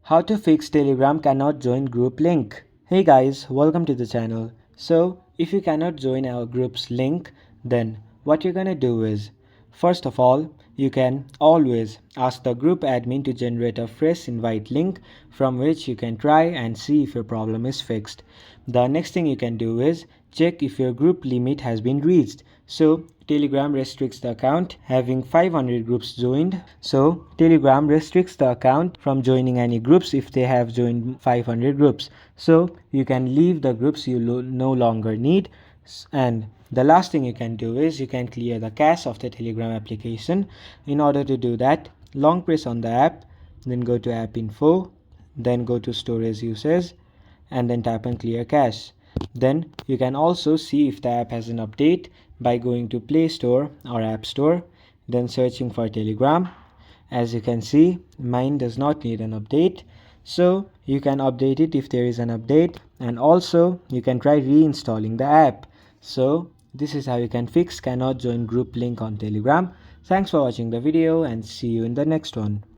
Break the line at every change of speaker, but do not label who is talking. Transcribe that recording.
How to fix Telegram cannot join group link. Hey guys, welcome to the channel. So if you cannot join our group's link, then what you're gonna do is, first of all, you can always ask the group admin to generate a fresh invite link from which you can try and see if your problem is fixed. The next thing you can do is check if your group limit has been reached. So Telegram restricts the account having 500 groups joined. So Telegram restricts the account from joining any groups if they have joined 500 groups. So you can leave the groups you no longer need. And the last thing you can do is you can clear the cache of the Telegram application. In order to do that, long press on the app, then go to app info, then go to storage uses, and then tap on clear cache. Then you can also see if the app has an update by going to Play Store or App Store, then searching for Telegram. As you can see, mine does not need an update, so you can update it if there is an update, and also you can try reinstalling the app. So this is how you can fix cannot join group link on Telegram. Thanks for watching the video and see you in the next one.